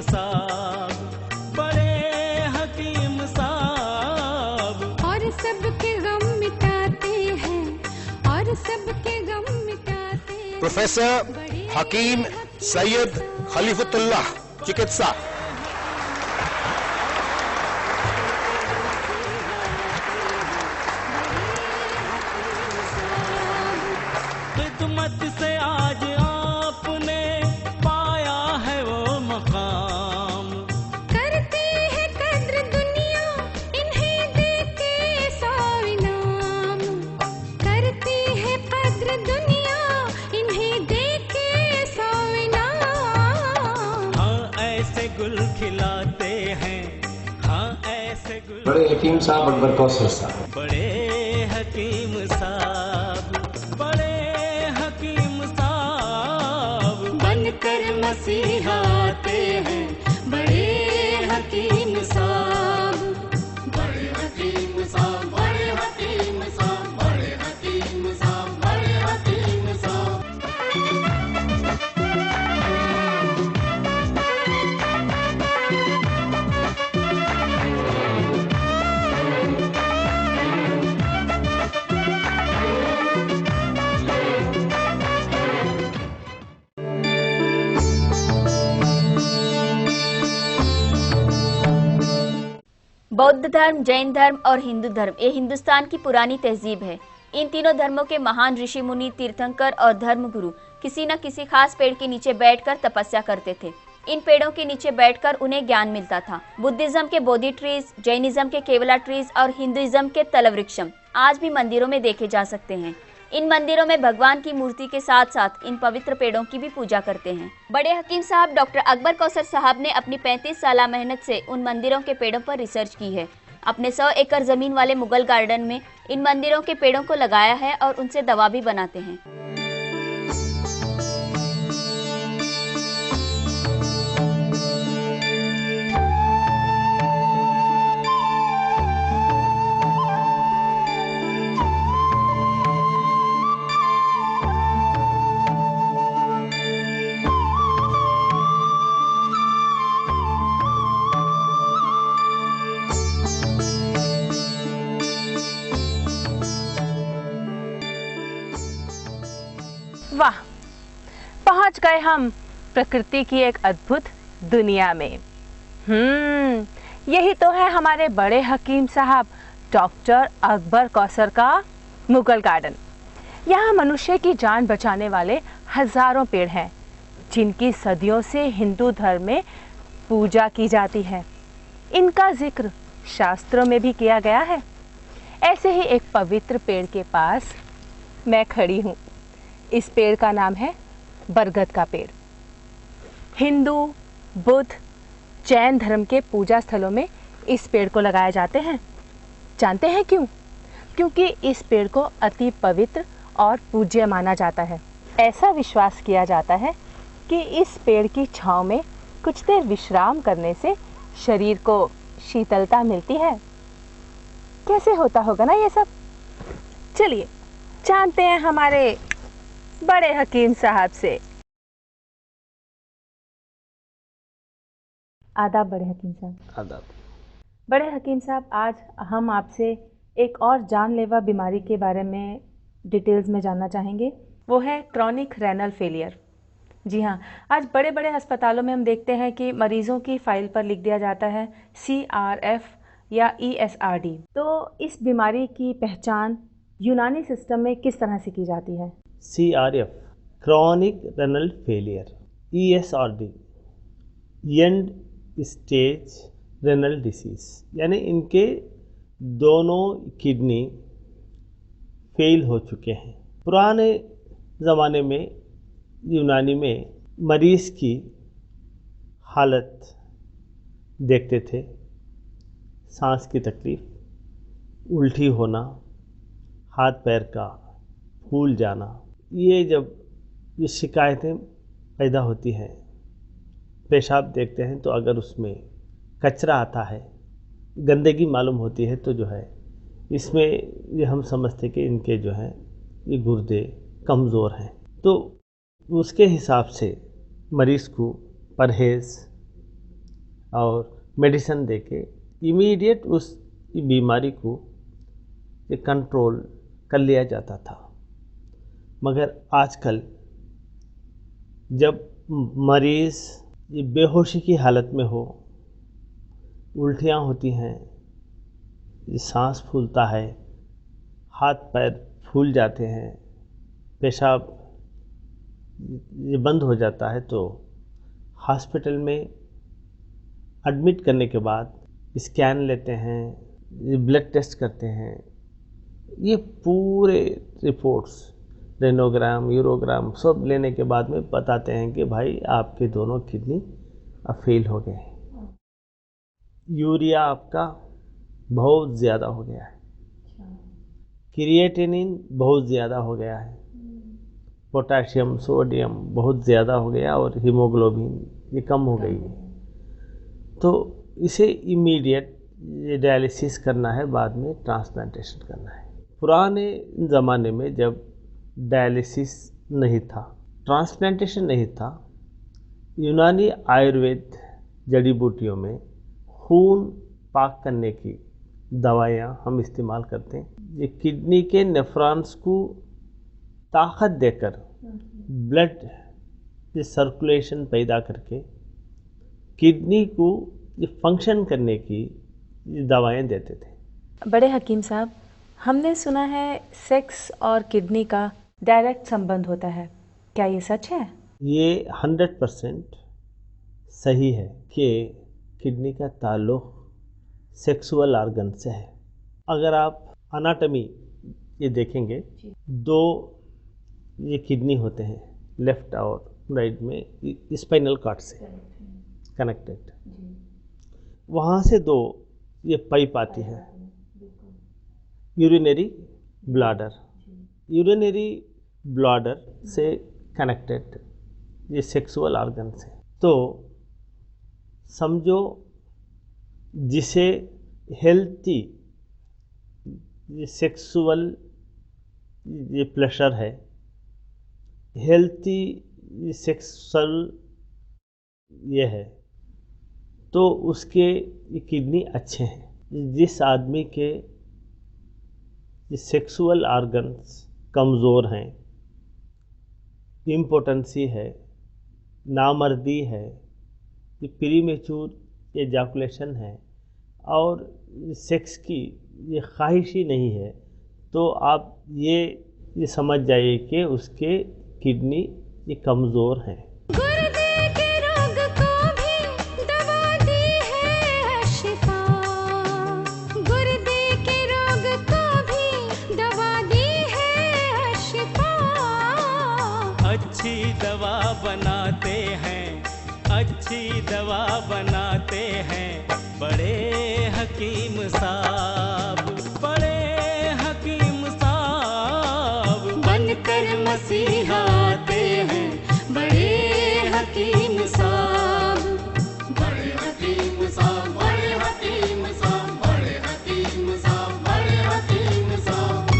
साहब, बड़े हकीम साहब। और सबके गम मिटाते हैं, और सबके गम मिटाते हैं। प्रोफेसर हकीम सैयद खलीफुल्लाह, चिकित्सा। खिदमत से आज आपने पाया है वो मकाम, करती है कद्र दुनिया इन्हें देके सौ इनाम, करती है कद्र दुनिया इन्हें देके सौ इनाम। हाँ ऐसे गुल खिलाते हैं, हाँ ऐसे गुल। बड़े हकीम साहब अकबर कौसर साहब, बड़े हकीम साहब, बड़े हकीम साहब, बनकर मसीहा आते हैं, बड़े हकीम साहब, बड़े हकीम साहब, बड़े हकीम साहब, बड़े हकीम साहब, बड़े हकीम साहब। बौद्ध धर्म, जैन धर्म और हिंदू धर्म ये हिंदुस्तान की पुरानी तहजीब है। इन तीनों धर्मों के महान ऋषि मुनि, तीर्थंकर और धर्मगुरु किसी न किसी खास पेड़ के नीचे बैठकर तपस्या करते थे। इन पेड़ों के नीचे बैठकर उन्हें ज्ञान मिलता था। बुद्धिज्म के बोधि ट्रीज, जैनिज्म के केवला ट्रीज और हिंदुइज्म के तलवृक्षम आज भी मंदिरों में देखे जा सकते हैं। इन मंदिरों में भगवान की मूर्ति के साथ साथ इन पवित्र पेड़ों की भी पूजा करते हैं। बड़े हकीम साहब डॉक्टर अकबर कौसर साहब ने अपनी 35 साल मेहनत से उन मंदिरों के पेड़ों पर रिसर्च की है। अपने 100 एकड़ जमीन वाले मुगल गार्डन में इन मंदिरों के पेड़ों को लगाया है और उनसे दवा भी बनाते हैं। वाह, पहुंच गए हम प्रकृति की एक अद्भुत दुनिया में। यही तो है हमारे बड़े हकीम साहब डॉक्टर अकबर कौसर का मुगल गार्डन। यहाँ मनुष्य की जान बचाने वाले हजारों पेड़ हैं, जिनकी सदियों से हिंदू धर्म में पूजा की जाती है। इनका जिक्र शास्त्रों में भी किया गया है। ऐसे ही एक पवित्र पेड़ के पास मैं खड़ी हूँ। इस पेड़ का नाम है बरगद का पेड़। हिंदू, बुद्ध, जैन धर्म के पूजा स्थलों में इस पेड़ को लगाए जाते हैं। जानते हैं क्यों? क्योंकि इस पेड़ को अति पवित्र और पूज्य माना जाता है। ऐसा विश्वास किया जाता है कि इस पेड़ की छांव में कुछ देर विश्राम करने से शरीर को शीतलता मिलती है। कैसे होता होगा ना ये सब? चलिए जानते हैं हमारे बड़े हकीम साहब से। आदाब बड़े हकीम साहब। आदाब। बड़े हकीम साहब, आज हम आपसे एक और जानलेवा बीमारी के बारे में डिटेल्स में जानना चाहेंगे। वो है क्रॉनिक रेनल फेलियर। जी हाँ, आज बड़े बड़े अस्पतालों में हम देखते हैं कि मरीज़ों की फाइल पर लिख दिया जाता है CRF या ESRD। तो इस बीमारी की पहचान यूनानी सिस्टम में किस तरह से की जाती है? CRF chronic renal failure, ESRD and stage renal disease, यानी इनके दोनों किडनी फेल हो चुके हैं। पुराने ज़माने में यूनानी में मरीज़ की हालत देखते थे, सांस की तकलीफ़, उल्टी होना, हाथ पैर का फूल जाना, ये शिकायतें पैदा होती हैं। पेशाब देखते हैं तो अगर उसमें कचरा आता है, गंदगी मालूम होती है, तो जो है इसमें ये हम समझते कि इनके जो है ये गुर्दे कमज़ोर हैं। तो उसके हिसाब से मरीज़ को परहेज़ और मेडिसिन देके इमीडिएट उस बीमारी को कंट्रोल कर लिया जाता था। मगर आजकल जब मरीज़ ये बेहोशी की हालत में हो, उल्टियाँ होती हैं, सांस फूलता है, हाथ पैर फूल जाते हैं, पेशाब ये बंद हो जाता है, तो हॉस्पिटल में एडमिट करने के बाद स्कैन लेते हैं, ब्लड टेस्ट करते हैं। ये पूरे रिपोर्ट्स रेनोग्राम, यूरोग्राम सब लेने के बाद में बताते हैं कि भाई आपके दोनों किडनी अब फेल हो गए हैं, यूरिया आपका बहुत ज़्यादा हो गया है, क्रिएटिनिन बहुत ज़्यादा हो गया है, पोटेशियम सोडियम बहुत ज़्यादा हो गया और हीमोग्लोबिन ये कम हो गई है। तो इसे इमीडिएट ये डायलिसिस करना है, बाद में ट्रांसप्लांटेशन करना है। पुराने ज़माने में जब डायलिसिस नहीं था, ट्रांसप्लांटेशन नहीं था, यूनानी आयुर्वेद जड़ी बूटियों में खून पाक करने की दवाइयाँ हम इस्तेमाल करते हैं। ये किडनी के नेफ्रॉन्स को ताकत देकर ब्लड ये सर्कुलेशन पैदा करके किडनी को ये फंक्शन करने की दवाएं देते थे। बड़े हकीम साहब, हमने सुना है सेक्स और किडनी का डायरेक्ट संबंध होता है, क्या ये सच है? ये 100% सही है कि किडनी का ताल्लुक़ सेक्सुअल ऑर्गन से है। अगर आप अनाटमी ये देखेंगे, दो ये किडनी होते हैं लेफ्ट और राइट में स्पाइनल कॉर्ड से कनेक्टेड, वहाँ से दो ये पाइप आती है, यूरिनरी ब्लैडर, यूरिनरी ब्लैडर से कनेक्टेड ये सेक्सुअल ऑर्गन से। तो समझो जिसे हेल्थी ये सेक्सुअल ये प्लेजर है, हेल्थी ये सेक्सुअल ये है, तो उसके ये किडनी अच्छे हैं। जिस आदमी के ये सेक्सुअल ऑर्गन्स कमज़ोर हैं, इम्पोटेंसी है, नामर्दी है, ये प्रीमेच्योर एजाकुलेशन है और सेक्स की ये ख्वाहिश ही नहीं है, तो आप ये समझ जाइए कि उसके किडनी ये कमज़ोर हैं। गुर्दे के रोग को भी दवा दी है शिफा, गुर्दे के रोग को भी दवा दी है शिफा। अच्छी दवा बनाते हैं, अच्छी दवा बनाते हैं बड़े हकीम साहब, बड़े हकीम साहब बनकर मसीहा आते हैं बड़े हकीम साहब, बड़े हकीम साहब, बड़े हकीम साहब, बड़े हकीम साहब, बड़े हकीम साहब।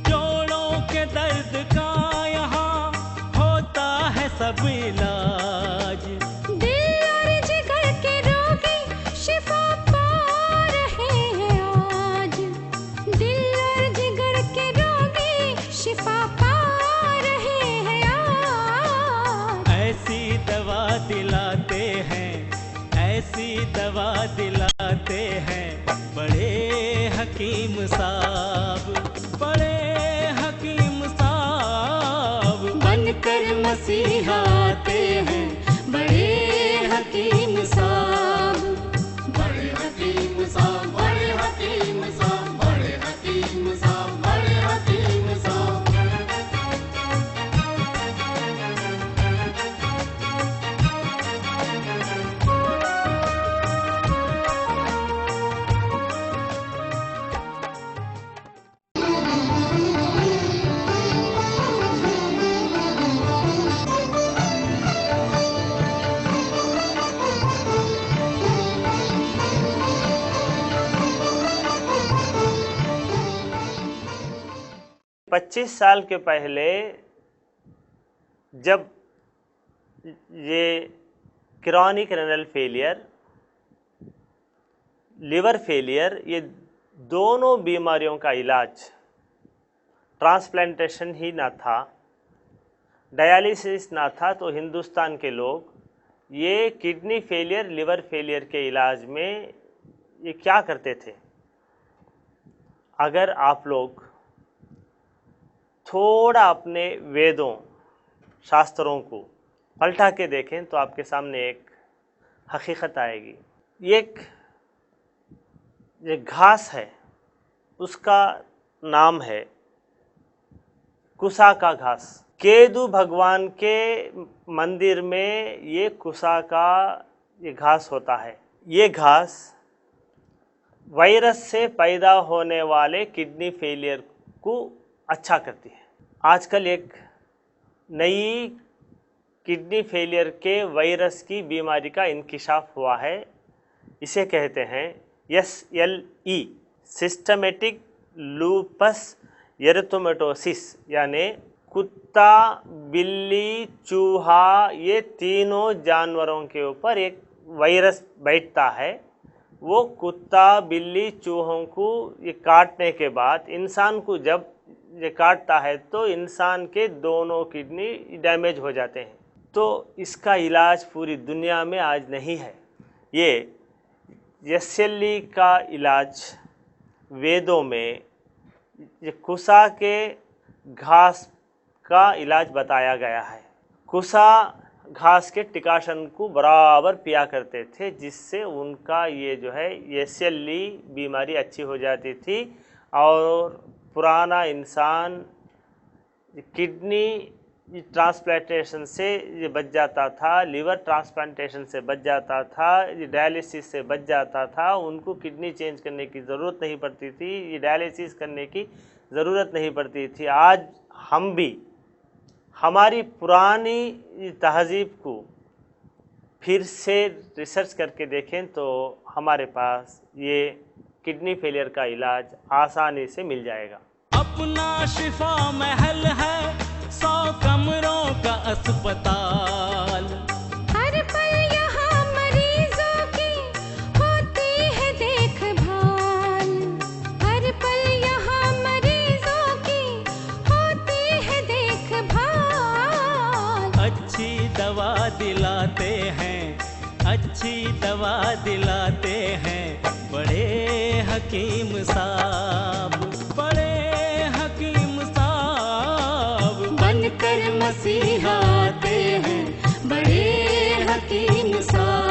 जोड़ों के दर्द का यहाँ होता है सब इलाज, दिल और जिगर के रोगी शिफा पा रहे हैं आज, दिल और जिगर के रोगी शिफा पा रहे हैं आज। ऐसी दवा दिलाते हैं, ऐसी दवा दिलाते हैं बड़े हकीम साहब, बड़े हकीम साहब बनकर मसीहा आते हैं बड़े हकीम साहब, बड़े हकीम साहब, बड़े हकीम साहब, बड़े हकीम साहब, बड़े हकीम साहब। 25 साल के पहले जब ये chronic renal failure, liver failure, ये दोनों बीमारियों का इलाज ट्रांसप्लांटेशन ही ना था, डायलिसिस ना था, तो हिंदुस्तान के लोग ये किडनी फेलियर, लिवर फेलियर के इलाज में ये क्या करते थे? अगर आप लोग थोड़ा अपने वेदों, शास्त्रों को पलटा के देखें तो आपके सामने एक हकीकत आएगी। ये घास है, उसका नाम है कुसा का घास। केतु भगवान के मंदिर में ये कुसा का ये घास होता है। ये घास वायरस से पैदा होने वाले किडनी फेलियर को अच्छा करती है। आजकल एक नई किडनी फेलियर के वायरस की बीमारी का इंकिशाफ हुआ है। इसे कहते हैं SLE, सिस्टमेटिक लूपस एरिथेमेटोसिस, यानी कुत्ता, बिल्ली, चूहा, ये तीनों जानवरों के ऊपर एक वायरस बैठता है। वो कुत्ता, बिल्ली, चूहों को ये काटने के बाद इंसान को जब ये काटता है तो इंसान के दोनों किडनी डैमेज हो जाते हैं। तो इसका इलाज पूरी दुनिया में आज नहीं है। ये SLE का इलाज वेदों में ये कुसा के घास का इलाज बताया गया है। कुसा घास के टिकाशन को बराबर पिया करते थे, जिससे उनका ये जो है SLE बीमारी अच्छी हो जाती थी और पुराना इंसान किडनी ट्रांसप्लांटेशन से ये बच जाता था, लिवर ट्रांसप्लांटेशन से बच जाता था, ये डायलिसिस से बच जाता था। उनको किडनी चेंज करने की ज़रूरत नहीं पड़ती थी, ये डायलिसिस करने की ज़रूरत नहीं पड़ती थी। आज हम भी हमारी पुरानी तहज़ीब को फिर से रिसर्च करके देखें तो हमारे पास ये किडनी फेलियर का इलाज आसानी से मिल जाएगा। अपना शिफा महल है, 100 कमरों का अस्पताल। हर पल यहाँ मरीजों की होती है देखभाल। हर पल यहाँ मरीजों की होती है देखभाल। अच्छी दवा दिलाते हैं, अच्छी दवा दिलाते हैं बड़े हकीम साहब, बड़े हकीम साहब बनकर मसीहा आते हैं, बड़े हकीम साहब।